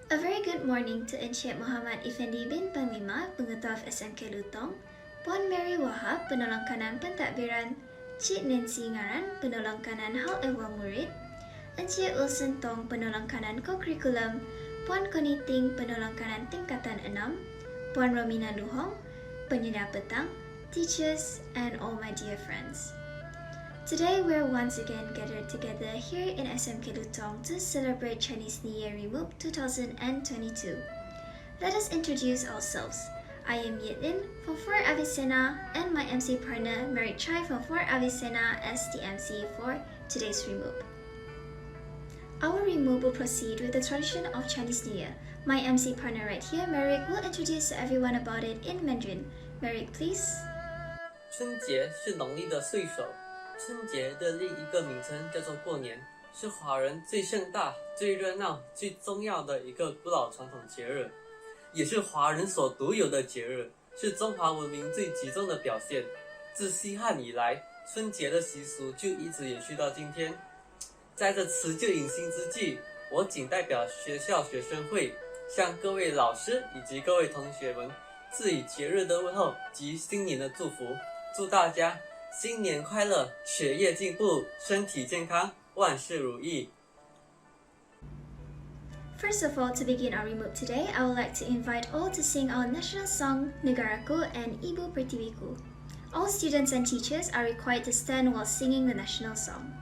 A very good morning to Encik Muhammad Effendi bin Panglima, Pengetaf SMK Lutong, Puan Mary Wahab, Penolong Kanan Pentadbiran, Cik Nancy Ngaran, Penolong Kanan Hal Ehwal Murid, Encik Wilson Tong, Penolong Kanan Co-Curriculum, Puan Connie Ting, Penolong Kanan Tingkatan 6, Puan Romina Luhong, Penyedia Petang, teachers, and all my dear friends. Today we're once again gathered together here in SMK Lutong to celebrate Chinese New Year Rimup 2022. Let us introduce ourselves. I am Yitlin from Fort Avicenna and my MC partner Merit Chai from Fort Avicenna as the MC for today's Rimup. Our Rimup will proceed with the tradition of Chinese New Year. My MC partner right here, Merit, will introduce everyone about it in Mandarin. Merit, please. 春节是农历的岁首，春节的另一个名称叫做过年，是华人最盛大、最热闹、最重要的一个古老传统节日，也是华人所独有的节日，是中华文明最集中的表现。自西汉以来，春节的习俗就一直延续到今天。在这辞旧迎新之际，我仅代表学校学生会，向各位老师以及各位同学们致以节日的问候及新年的祝福，祝大家新年快乐，学业进步，身体健康，万事如意。 First of all, to begin our Rimup today, I would like to invite all to sing our national song Negaraku and Ibu Pertiwiku. All students and teachers are required to stand while singing the national song.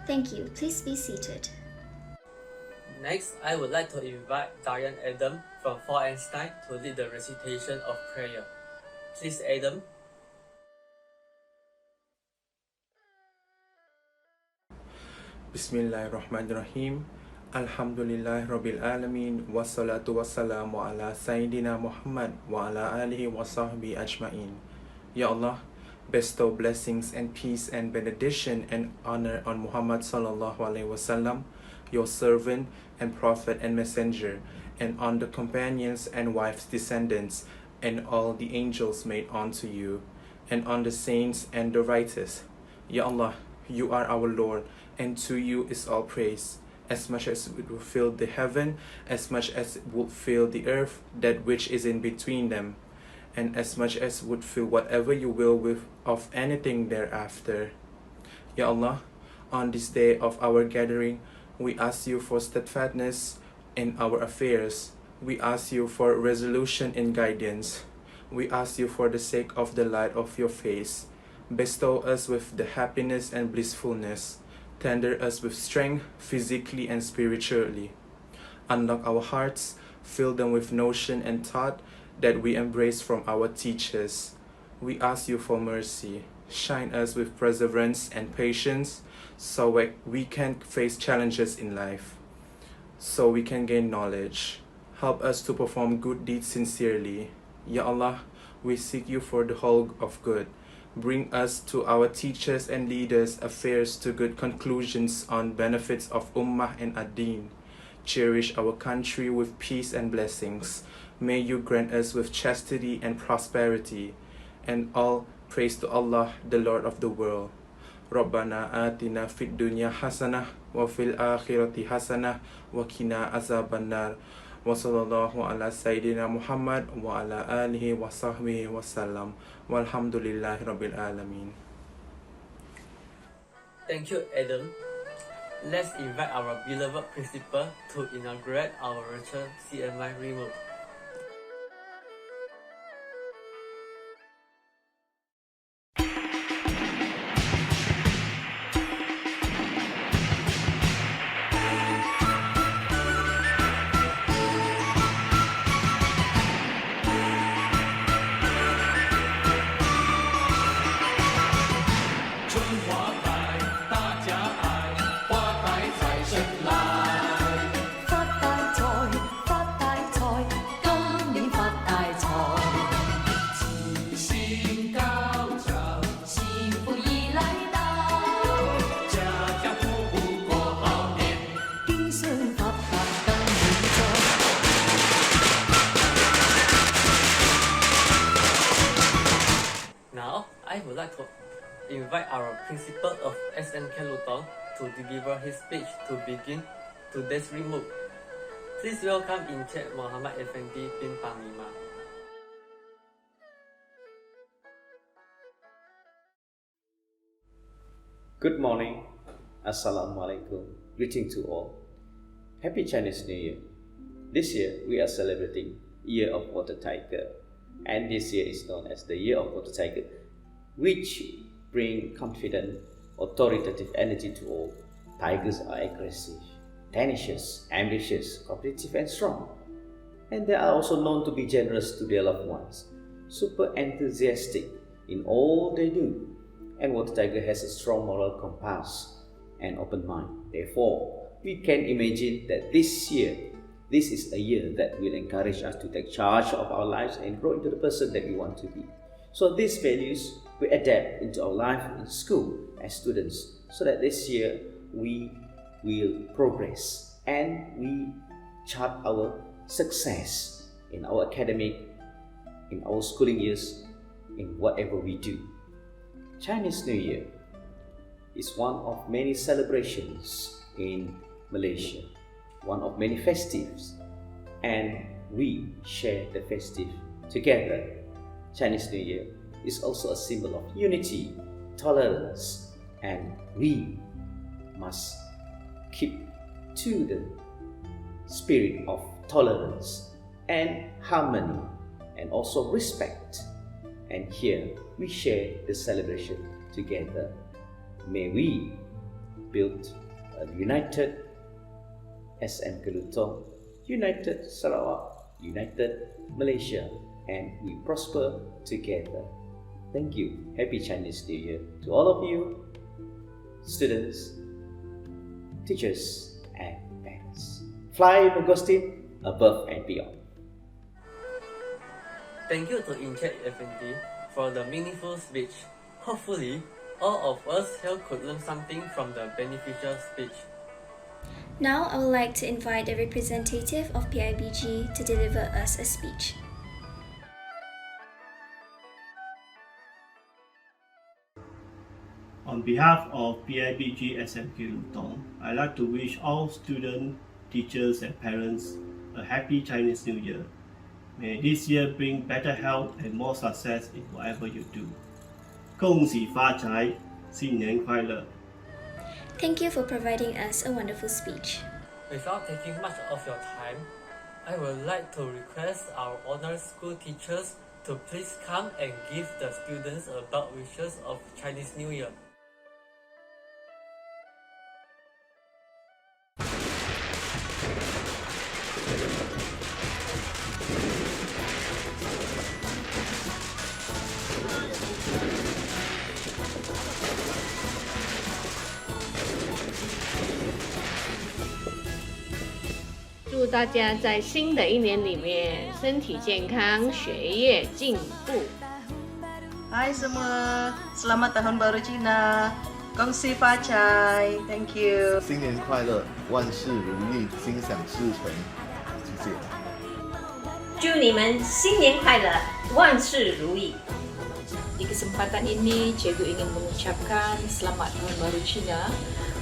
Thank you. Please be seated. Next, I would like to invite Diane Adam from Fort Einstein to lead the recitation of prayer. Please, Adam. Bismillahirrahmanirrahim. Alhamdulillah Rabbil Alamin. Wassalatu wassalamu ala Sayyidina Muhammad wa ala alihi wa sahbihi ajma'in. Ya Allah, bestow blessings and peace and benediction and honor on Muhammad sallallahu alaihi wasallam, your servant and prophet and messenger, and on the companions and wives' descendants, and all the angels made unto you, and on the saints and the righteous. Ya Allah, you are our Lord, and to you is all praise. As much as it will fill the heaven, as much as it would fill the earth, that which is in between them, and as much as would fill whatever you will with of anything thereafter. Ya Allah, on this day of our gathering, we ask you for steadfastness in our affairs. We ask you for resolution and guidance. We ask you for the sake of the light of your face. Bestow us with the happiness and blissfulness. Tender us with strength, physically and spiritually. Unlock our hearts, fill them with notion and thought that we embrace from our teachers. We ask you for mercy. Shine us with perseverance and patience so we can face challenges in life, so we can gain knowledge. Help us to perform good deeds sincerely. Ya Allah, we seek you for the whole of good. Bring us to our teachers and leaders' affairs to good conclusions on benefits of Ummah and Ad-Din. Cherish our country with peace and blessings. May you grant us with chastity and prosperity. And all praise to Allah, the Lord of the world. Rabbana atina fid dunya hasanah wa fil akhirati hasanah wa qina azabannar. Wa sallallahu ala Sayyidina Muhammad wa ala alihi wa sahbihi wa sallam. Walhamdulillahi Rabbil Alameen. Thank you, Adam. Let's invite our beloved principal to inaugurate our virtual CMI Rimup. Now, I would like to invite our principal of SMK Lutong to deliver his speech to begin today's Rimup. Please welcome Encik Muhammad Effendi bin Panglima. Good morning, Assalamualaikum, greeting to all. Happy Chinese New Year. This year we are celebrating Year of Water Tiger, and this year is known as the Year of Water Tiger, which bring confident, authoritative energy to all. Tigers are aggressive, tenacious, ambitious, competitive and strong, and they are also known to be generous to their loved ones, super enthusiastic in all they do. And Water Tiger has a strong moral compass and open mind. Therefore, we can imagine that this is a year that will encourage us to take charge of our lives and grow into the person that we want to be. So these values we adapt into our life in school as students, so that this year we will progress and we chart our success in our academic, in our schooling years, in whatever we do. Chinese New Year is one of many celebrations in Malaysia, one of many festives, and we share the festive together. Chinese New Year is also a symbol of unity, tolerance, and we must keep to the spirit of tolerance and harmony and also respect. And here we share the celebration together. May we build a united SMK Lutong, united Sarawak, united Malaysia, and we prosper together. Thank you. Happy Chinese New Year to all of you, students, teachers, and parents. Fly Nugostin above and beyond. Thank you to Encik Effendi for the meaningful speech. Hopefully, all of us here could learn something from the beneficial speech. Now I would like to invite a representative of PIBG to deliver us a speech. On behalf of PIBG SMK Lutong, I'd like to wish all students, teachers and parents a happy Chinese New Year. May this year bring better health and more success in whatever you do. 恭喜发财，新年快乐。 Thank you for providing us a wonderful speech. Without taking much of your time, I would like to request our honor school teachers to please come and give the students a best wishes of Chinese New Year.祝大家在新的一年里面身体健康，学业进步。Hai semua, selamat tahun baru Cina. Kongsi Facai, thank you. 新年快乐，万事如意，心想事成，谢谢。祝你们新年快乐，万事如意。 Di kesempatan ini, Cikgu ingin mengucapkan Selamat Tahun Baru Cina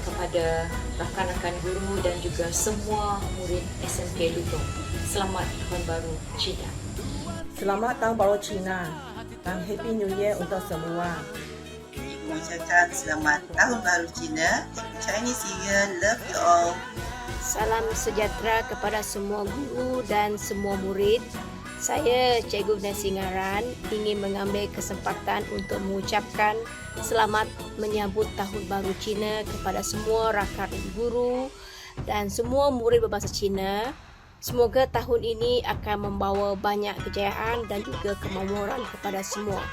kepada rakan-rakan guru dan juga semua murid SMK Lutong. Selamat Tahun Baru Cina. Selamat Tahun Baru Cina dan Happy New Year untuk semua. Mengucapkan Selamat Tahun Baru Cina, Chinese New Year, love you all. Salam sejahtera kepada semua guru dan semua murid. Saya Cikgu Nancy Ngaran ingin mengambil kesempatan untuk mengucapkan selamat menyambut Tahun Baru Cina kepada semua rakan guru dan semua murid berbahasa Cina. Semoga tahun ini akan membawa banyak kejayaan dan juga kemakmuran kepada semua.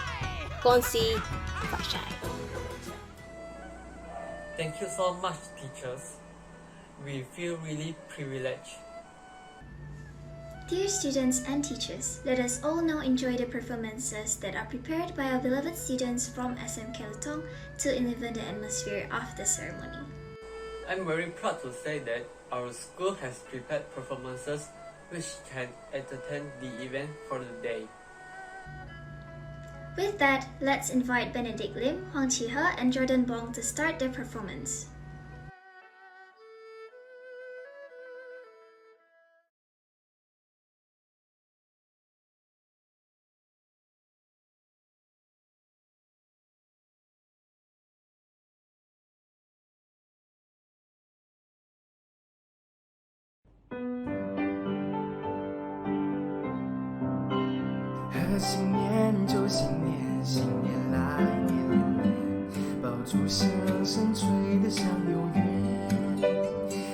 Kongsi Facai. Thank you so much, teachers. We feel really privileged. Dear students and teachers, let us all now enjoy the performances that are prepared by our beloved students from SMK Lutong to enliven the atmosphere of the ceremony. I'm very proud to say that our school has prepared performances which can entertain the event for the day. With that, let's invite Benedict Lim, Huang Chi-he, and Jordan Bong to start their performance.和新年就新年，新年来年年年，爆竹声声吹得像有缘。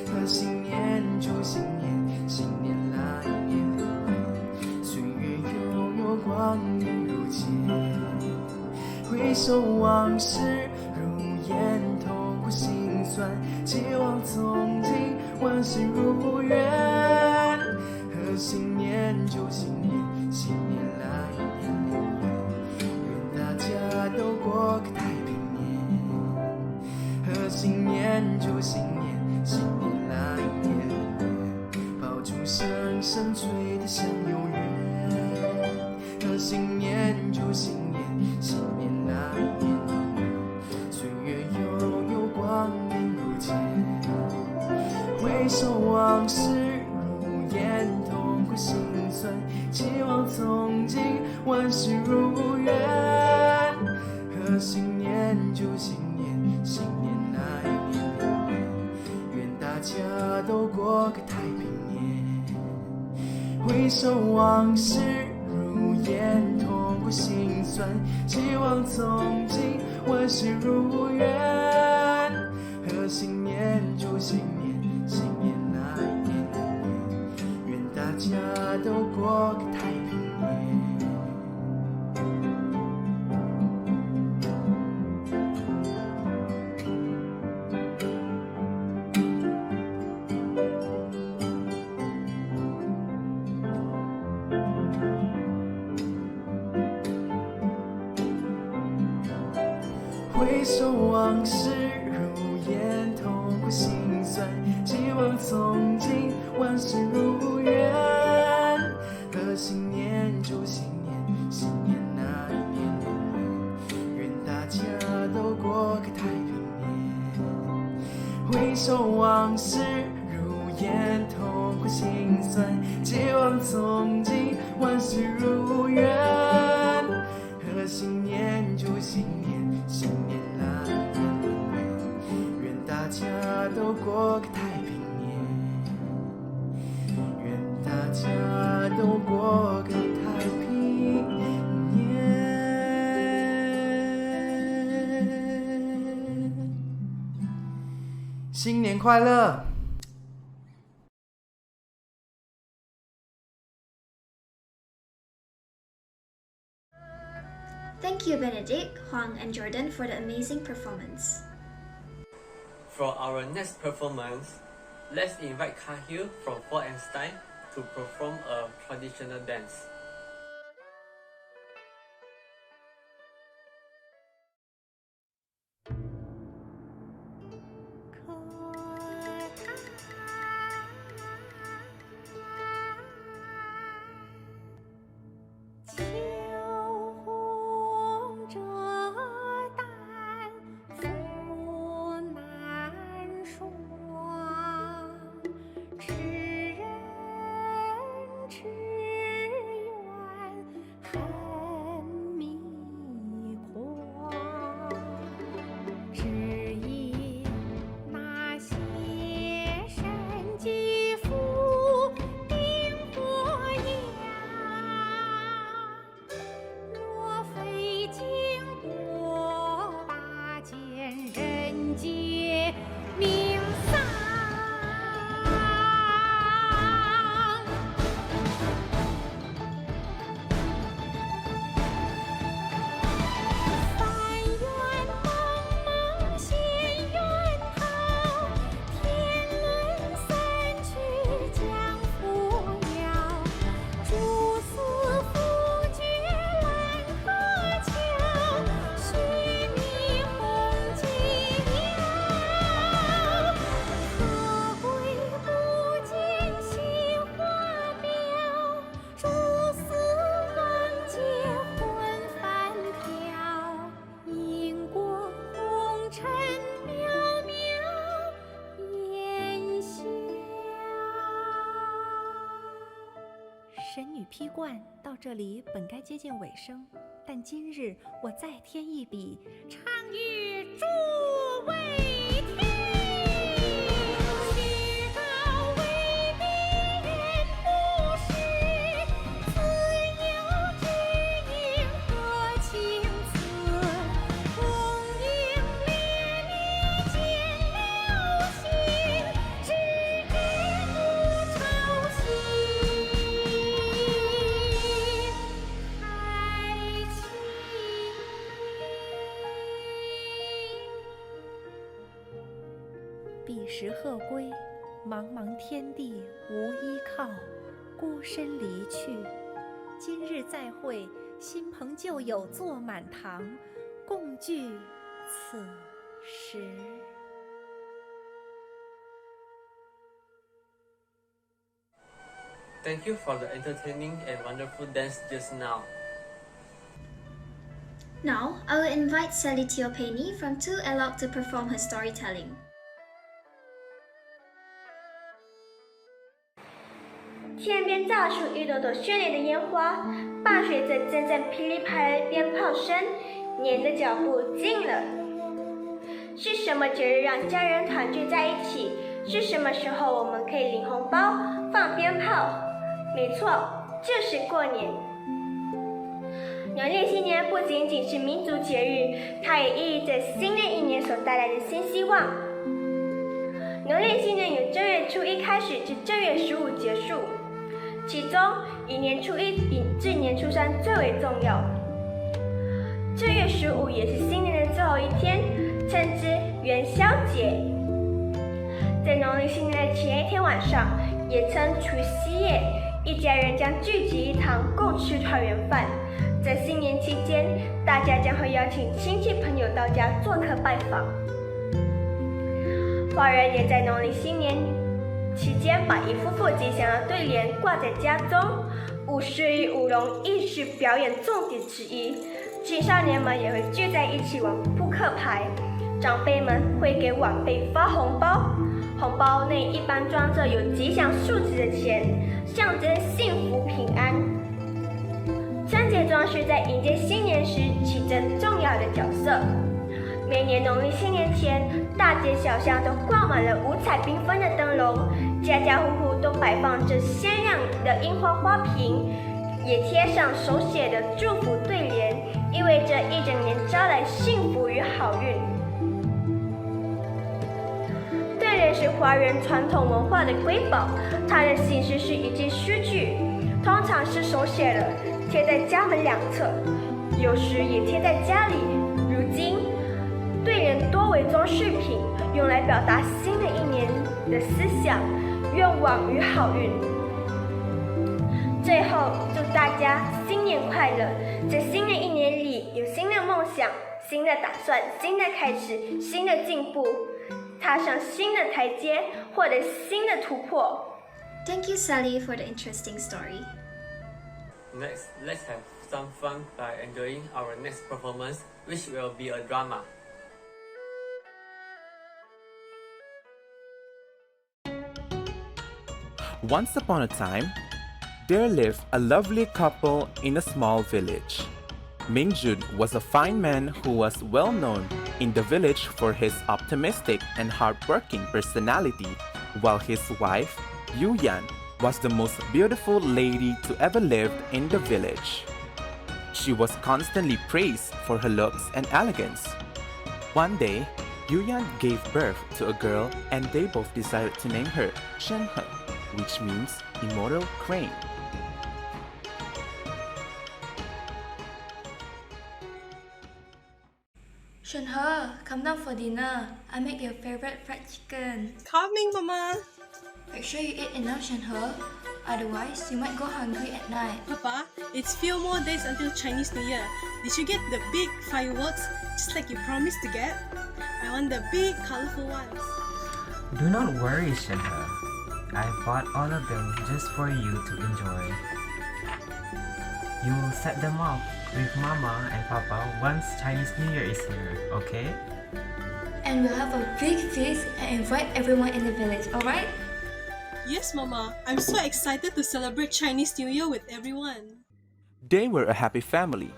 和新年就新年，新年来年年年，岁月悠悠，光阴如箭。回首往事如烟，痛苦心酸，期望从今万事如愿。和新年就新年，新年来年年年，愿大家都过个太平年。和新年就新年，新年来年年，爆竹声声吹得像有缘。和新年就新年，新年来年年，岁月悠悠，光阴如箭。回首往事如烟，痛苦心酸，期望从今万事如愿。和新年就新年，新年来年年，愿大家都过个太平年。回首往事如烟，痛苦心酸，期望从今万事如愿。和新年就新年，新年来年年，愿大家都过个太平年。回首往事如烟，痛苦心酸，期望望从今万事如愿。和新年祝新年，新年那一年愿大家都过个太平年。回首往事如烟，痛苦心酸，期望从今万事如愿。和新年祝新年，新年那一年愿大家都过个太平年，愿大家都过个太平年。新年快乐！ Thank you, Benedict, Huang, and Jordan for the amazing performance. For our next performance, let's invite Cahill from Einstein to perform a traditional dance.披冠到这里本该接近尾声，但今日我再添一笔，唱与诸位听。曲高未必人不识，自有知音何情此？红英烈烈见了心，只知不操心。 彼时鹤归，茫茫天地无依靠，孤身离去。今日再会，新朋旧友坐满堂，共聚此时。 Thank you for the entertaining and wonderful dance just now. Now, I will invite Sally Teopeni from 2 Elok to perform her storytelling. 天边造出一朵朵绚丽的烟花，伴随着阵阵噼里啪啦的鞭炮声，年的脚步近了。是什么节日让家人团聚在一起？是什么时候我们可以领红包、放鞭炮？没错，就是过年。农历新年不仅仅是民族节日，它也意义着新的一年所带来的新希望。农历新年由正月初1开始至正月15结束。 其中，以年初1至年初3最为重要。正月15也是新年的最后一天，称之元宵节。在农历新年的前一天晚上，也称除夕夜，一家人将聚集一堂，共吃团圆饭。在新年期间，大家将会邀请亲戚朋友到家做客拜访。华人也在农历新年间把一幅幅吉祥的对联挂在家中，舞狮与舞龙亦是表演重点之一。青少年们也会聚在一起玩扑克牌，长辈们会给晚辈发红包，红包内一般装着有吉祥数字的钱，象征幸福平安。春节装饰在迎接新年时起着重要的角色。每年农历新年前，大街小巷都挂满了五彩缤纷的灯笼，家家户户都摆放着鲜亮的樱花花瓶，也贴上手写的祝福对联，意味着一整年招来幸福与好运。对联是华人传统文化的瑰宝，它的形式是一句诗句，通常是手写的，贴在家门两侧，有时也贴在家里。如今，对联多为装饰品，用来表达新的一年的思想、愿望与好运。最后，祝大家新年快乐！在新的一年里，有新的梦想、新的打算、新的开始、新的进步，踏上新的台阶，获得新的突破。Thank you, Sally, for the interesting story. Next, let's have some fun by enjoying our next performance, which will be a drama. Once upon a time, there lived a lovely couple in a small village. Mingjun was a fine man who was well known in the village for his optimistic and hardworking personality, while his wife, Yuyan, was the most beautiful lady to ever live in the village. She was constantly praised for her looks and elegance. One day, Yuyan gave birth to a girl and they both decided to name her Shenhe, which means immortal crane. Shenhe, come down for dinner. I make your favorite fried chicken. Coming, Mama. Make sure you eat enough, Shenhe. Otherwise, you might go hungry at night. Papa, it's few more days until Chinese New Year. Did you get the big fireworks, just like you promised to get? I want the big, colorful ones. Do not worry, Shenhe. I bought all of them just for you to enjoy. You will set them off with Mama and Papa once Chinese New Year is here, okay? And we'll have a big feast and invite everyone in the village, alright? Yes, Mama. I'm so excited to celebrate Chinese New Year with everyone. They were a happy family.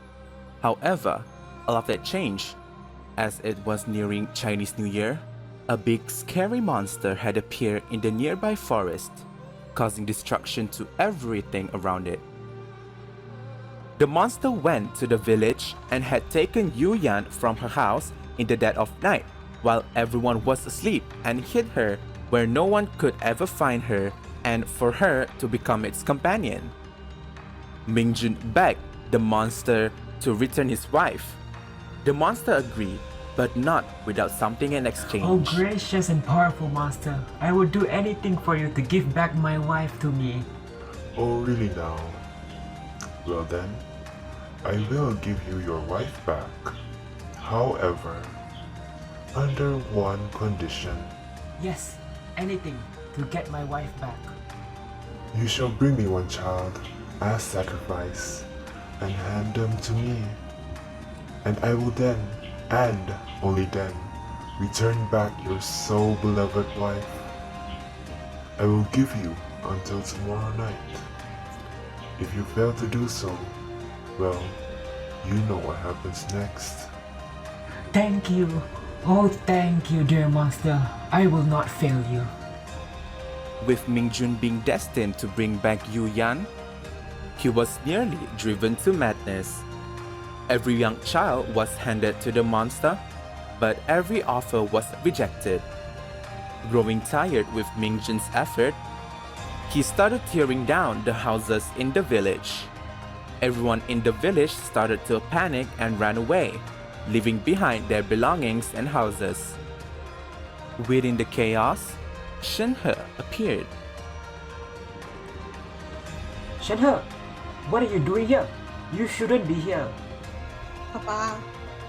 However, a lot had changed. As it was nearing Chinese New Year, a big scary monster had appeared in the nearby forest, causing destruction to everything around it. The monster went to the village and had taken Yuyan from her house in the dead of night while everyone was asleep and hid her where no one could ever find her and for her to become its companion. Mingjun begged the monster to return his wife. The monster agreed, but not without something in exchange. Oh, gracious and powerful monster, I would do anything for you to give back my wife to me. Oh, really now? Well then, I will give you your wife back. However, under one condition. Yes, anything to get my wife back. You shall bring me one child as sacrifice and hand them to me. And I will then, and only then, return back your so beloved wife. I will give you until tomorrow night. If you fail to do so, well, you know what happens next. Thank you. Oh, thank you, dear master. I will not fail you. With Mingjun being destined to bring back Yuyan, he was nearly driven to madness. Every young child was handed to the monster, but every offer was rejected. Growing tired with Mingjun's effort, he started tearing down the houses in the village. Everyone in the village started to panic and ran away, leaving behind their belongings and houses. Within the chaos, Shenhe appeared. Shenhe, what are you doing here? You shouldn't be here. Papa,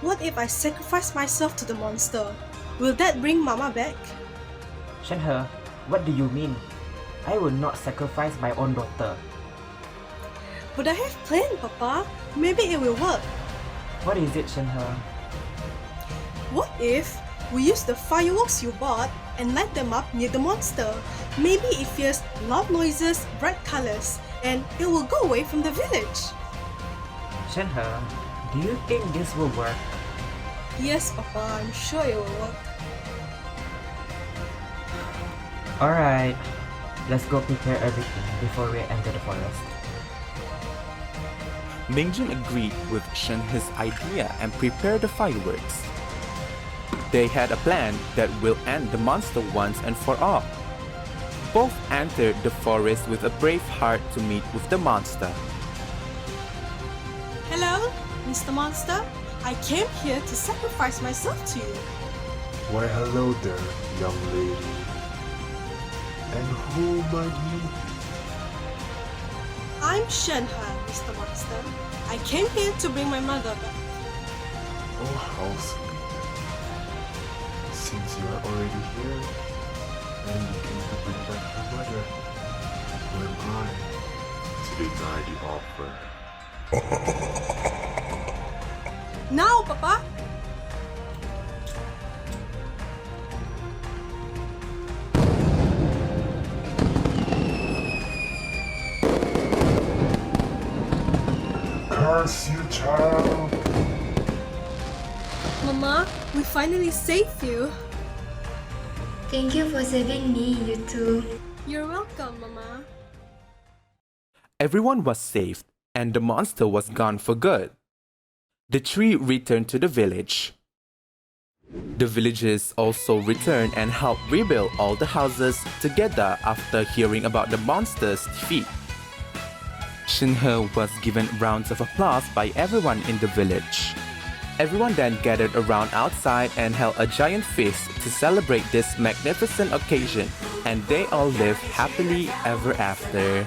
what if I sacrifice myself to the monster? Will that bring Mama back? Shenhe, what do you mean? I would not sacrifice my own daughter. But I have plan, Papa. Maybe it will work. What is it, Shenhe? What if we use the fireworks you bought and light them up near the monster? Maybe it fears loud noises, bright colors, and it will go away from the village. Shenhe, do you think this will work? Yes, Papa, I'm sure it will work. Alright, let's go prepare everything before we enter the forest. Mingjun agreed with Shenhe's idea and prepared the fireworks. They had a plan that will end the monster once and for all. Both entered the forest with a brave heart to meet with the monster. Hello, Mr. Monster. I came here to sacrifice myself to you. Why hello there, young lady. And who might you be? I'm Shenhe, Mr. Monster. I came here to bring my mother back. Oh, how sweet. Since you are already here, and you came to bring back your mother, who am I to deny the offer? Now, Papa! Curse you, child! Mama, we finally saved you. Thank you for saving me, you two. You're welcome, Mama. Everyone was saved, and the monster was gone for good. The tree returned to the village. The villagers also returned and helped rebuild all the houses together after hearing about the monster's defeat. Shenhe was given rounds of applause by everyone in the village. Everyone then gathered around outside and held a giant feast to celebrate this magnificent occasion, and they all lived happily ever after.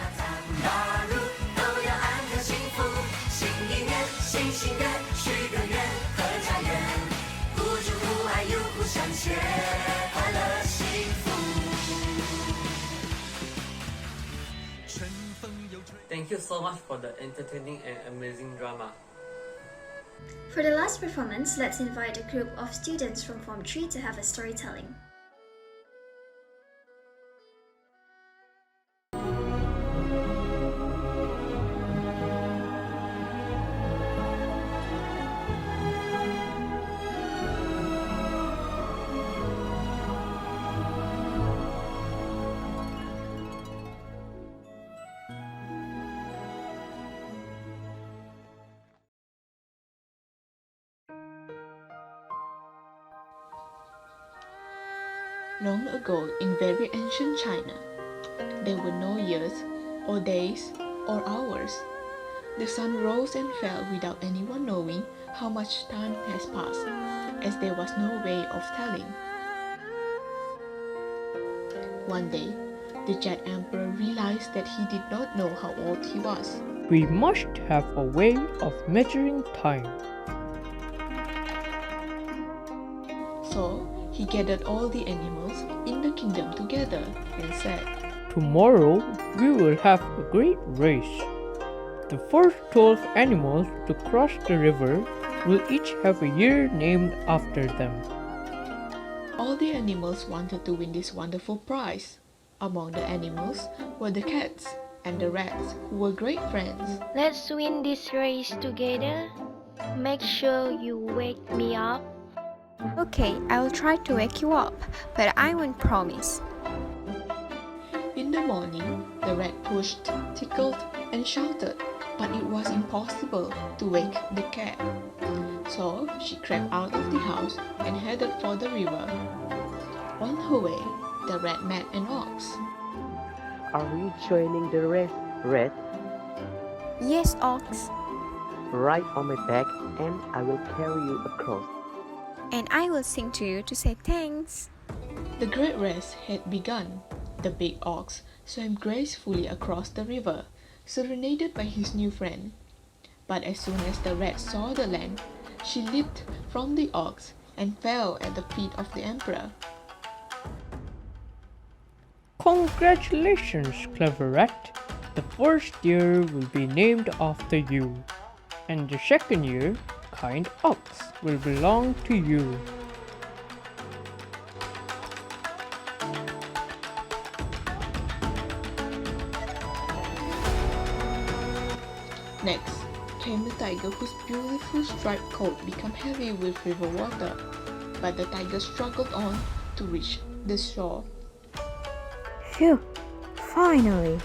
Thank you so much for the entertaining and amazing drama. For the last performance, let's invite a group of students from Form 3 to have a storytelling. Long ago, in very ancient China, there were no years, or days, or hours. The sun rose and fell without anyone knowing how much time has passed, as there was no way of telling. One day, the Jet Emperor realized that he did not know how old he was. We must have a way of measuring time. So, he gathered all the animals in the kingdom together and said, Tomorrow we will have a great race. The first 12 animals to cross the river will each have a year named after them. All the animals wanted to win this wonderful prize. Among the animals were the cats and the rats, who were great friends. Let's win this race together. Make sure you wake me up. Okay, I will try to wake you up, but I won't promise. In the morning, the rat pushed, tickled, and shouted, but it was impossible to wake the cat. So she crept out of the house and headed for the river. On her way, the rat met an ox. Are you joining the race, Rat? Yes, ox. Ride on my back and I will carry you across. And I will sing to you to say thanks. The great race had begun. The big ox swam gracefully across the river, serenaded by his new friend. But as soon as the rat saw the land, she leaped from the ox and fell at the feet of the emperor. Congratulations, clever rat. The first year will be named after you, and the second year, kind ox, will belong to you. Next came the tiger, whose beautiful striped coat became heavy with river water, but the tiger struggled on to reach the shore. Phew! Finally!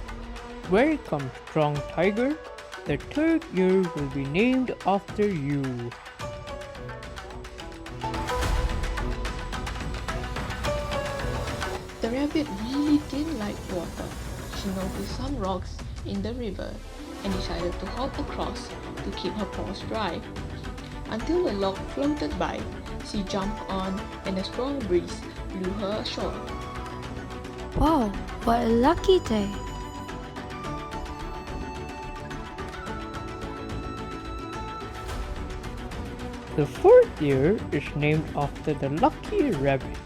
Welcome, strong tiger. The third year will be named after you. The rabbit really didn't like water. She noticed some rocks in the river and decided to hop across to keep her paws dry. Until a log floated by, she jumped on and a strong breeze blew her ashore. Wow, what a lucky day! The fourth year is named after the lucky rabbit.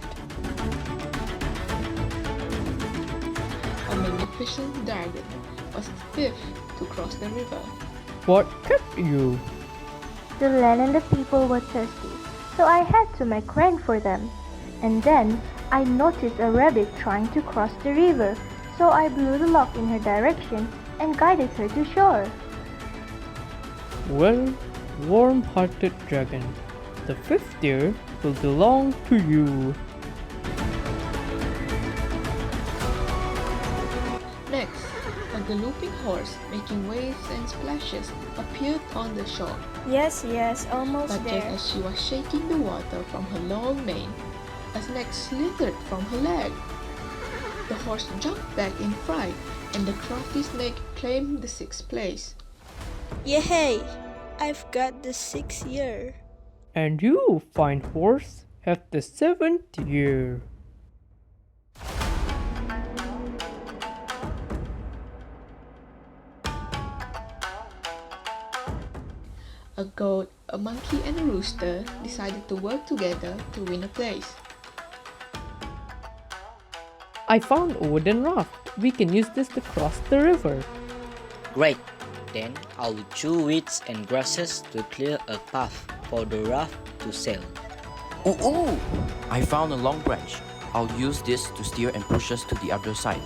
A magnificent dragon was the fifth to cross the river. What kept you? The land and the people were thirsty, so I had to make rain for them. And then I noticed a rabbit trying to cross the river, so I blew the log in her direction and guided her to shore. Well, warm-hearted dragon, the fifth year will belong to you. Next, a galloping horse making waves and splashes appeared on the shore. Yes, almost But just as she was shaking the water from her long mane, a snake slithered from her leg. The horse jumped back in fright, and the crafty snake claimed the sixth place. Yay! I've got the 6th year. And you, fine horse, have the 7th year. A goat, a monkey, and a rooster decided to work together to win a place. I found a wooden raft. We can use this to cross the river. Great! Then I'll chew weeds and grasses to clear a path for the raft to sail. Ooh! I found a long branch. I'll use this to steer and push us to the other side.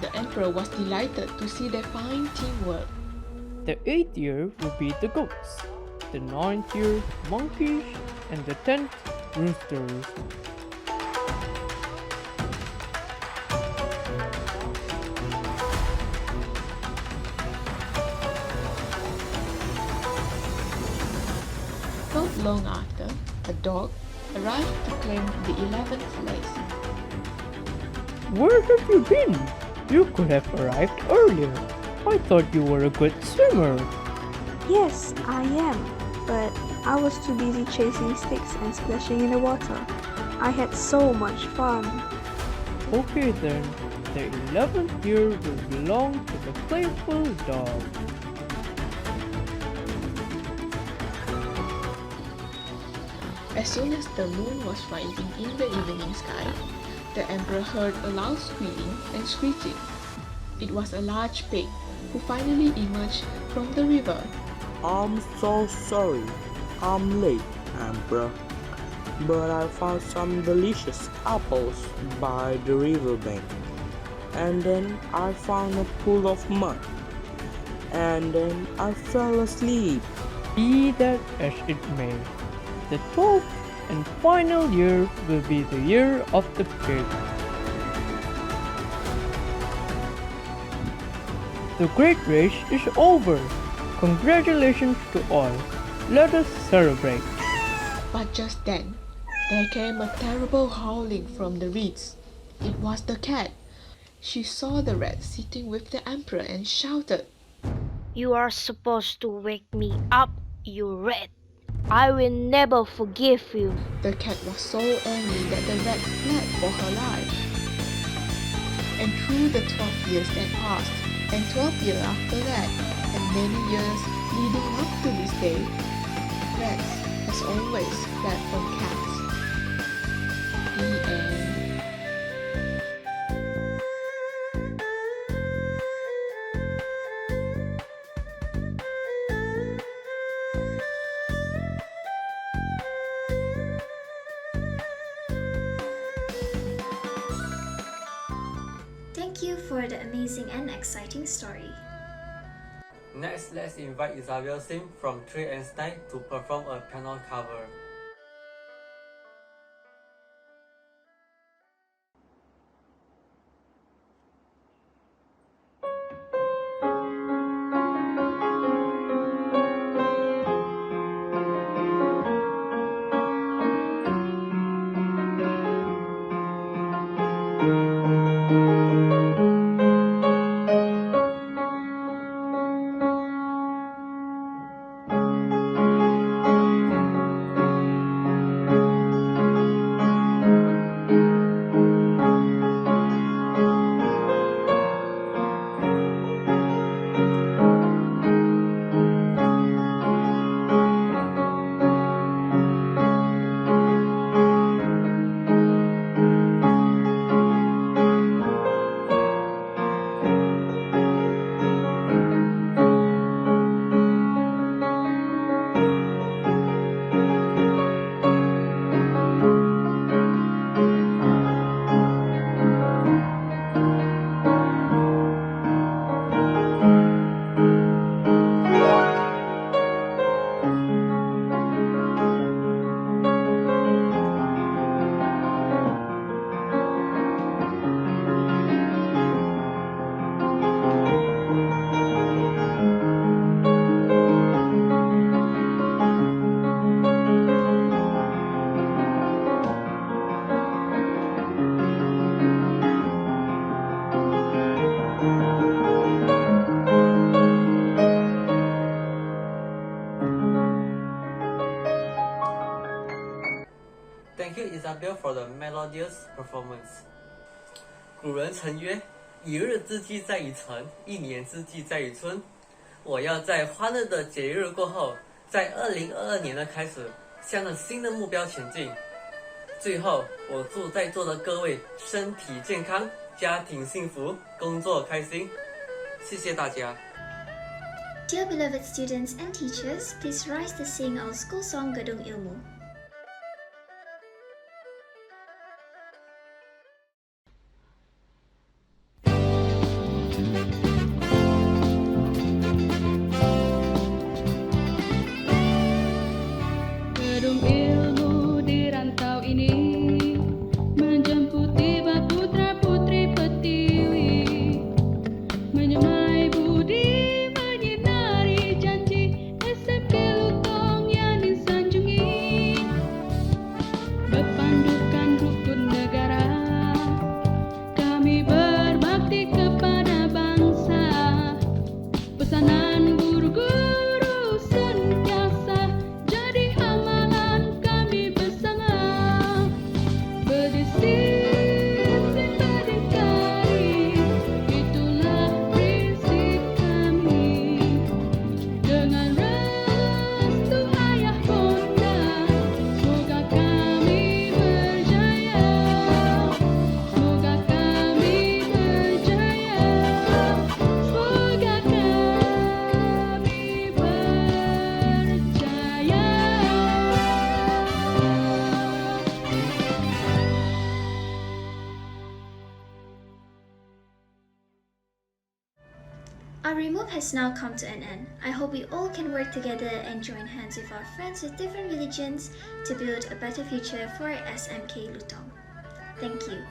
The emperor was delighted to see their fine teamwork. The 8th year will be the goats, the 9th year monkeys, and the 10th roosters. Not long after, a dog arrived to claim the 11th place. Where have you been? You could have arrived earlier. I thought you were a good swimmer. Yes, I am, but I was too busy chasing sticks and splashing in the water. I had so much fun. Okay then, the 11th year will belong to the playful dog. As soon as the moon was rising in the evening sky, the emperor heard a loud squealing and screeching. It was a large pig who finally emerged from the river. I'm so sorry. I'm late, Emperor. But I found some delicious apples by the riverbank. And then I found a pool of mud. And then I fell asleep. Be that as it may, the 12th and final year will be the year of the pig. The great race is over. Congratulations to all. Let us celebrate. But just then, there came a terrible howling from the reeds. It was the cat. She saw the rat sitting with the emperor and shouted, You are supposed to wake me up, you rat. I will never forgive you. The cat was so angry that the rat fled for her life. And through the 12 years that passed, and 12 years after that, and many years leading up to this day, rats, as always, fled from cats. The end. Thank you for the amazing and exciting story. Next, let's invite Isabel Sim from 3 and Stein to perform a piano cover. Thank you, Isabel, for the melodious performance. 古人曾曰：“一日之计在于晨，一年之计在于春。”我要在欢乐的节日过后，在2022年的开始，向着新的目标前进。最后，我祝在座的各位身体健康，家庭幸福，工作开心。谢谢大家。Dear beloved students and teachers, please rise to sing our school song Gedung Ilmu. Gedung ilmu di rantau ini menjemput tiba putra-putri Pertiwi, menyemai budi menyinari janji SMK Lutong yang disanjungi, berpandukan rukun negara kami berbakti kepada bangsa, pesanan guru-guru sentiasa jadi amalan kami bersama, berdisiplin berdikari, itulah prinsip kami. Dengan restu ayah bunda, semoga kami berjaya, semoga kami berjaya, semoga kami berjaya. Our Rimup has now come to an end. I hope we all can work together and join hands with our friends with different religions to build a better future for SMK Lutong. Thank you.